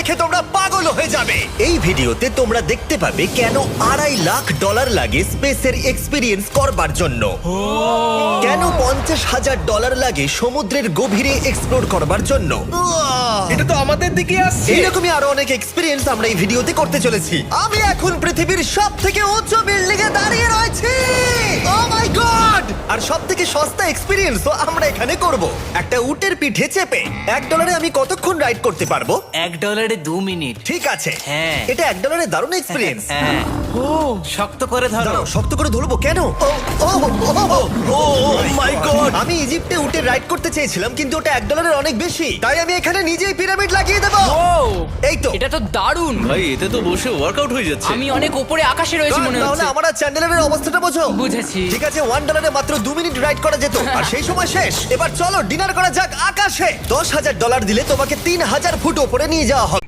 দেখে তোমরা পাগল হয়ে যাবে। এই ভিডিওতে তোমরা দেখতে পাবে কেন $2.5 লাখ লাগে স্পেসের এক্সপিরিয়েন্স করবার জন্য, কেন $50,000 লাগে সমুদ্রের গভীরে এক্সপ্লোর করবার জন্য। এটা তো আমাদের দিকে আসছে। এইরকমই আরো অনেক এক্সপিরিয়েন্স আমরা এই ভিডিওতে করতে চলেছি। আমি এখন পৃথিবীর সব থেকে উঁচু বিল্ডিং এ দাঁড়িয়ে রয়েছি। ও মাই গড! আর সব থেকে সস্তা এক্সপিরিয়েন্সও আমরা এখানে করব, একটা উটের পিঠে চেপে। $1 আমি কতক্ষণ রাইড করতে পারবো? $1 2 মিনিট। ঠিক আছে, হ্যাঁ। এটা $1 দারুণ এক্সপিরিয়েন্স। হ্যাঁ, শক্ত করে ধরো। দাঁড়াও, শক্ত করে ধরবো কেন? মাই গড! আমি ইজিপ্টে উটে রাইড করতে চেয়েছিলাম, কিন্তু ওটা $1 অনেক বেশি, তাই আমি এখানে নিজেই পিরামিড লাগিয়ে দেবো। এই তো। এটা তো দারুণ। ভাই এতে তো বসে ওয়ার্কআউট হয়ে যাচ্ছে। আমি অনেক উপরে আকাশে রয়েছি মনে তাহলে হচ্ছে। আমার আর চ্যান্ডেলের অবস্থাটা বোঝো। বুঝেছি। ঠিক আছে, $1 মাত্র 2 মিনিট রাইড করা যেত, আর সেই সময় শেষ। এবার চলো ডিনার করা যাক আকাশে। $10,000 দিলে তোমাকে 3,000 ফুট উপরে নিয়ে যাওয়া হবে।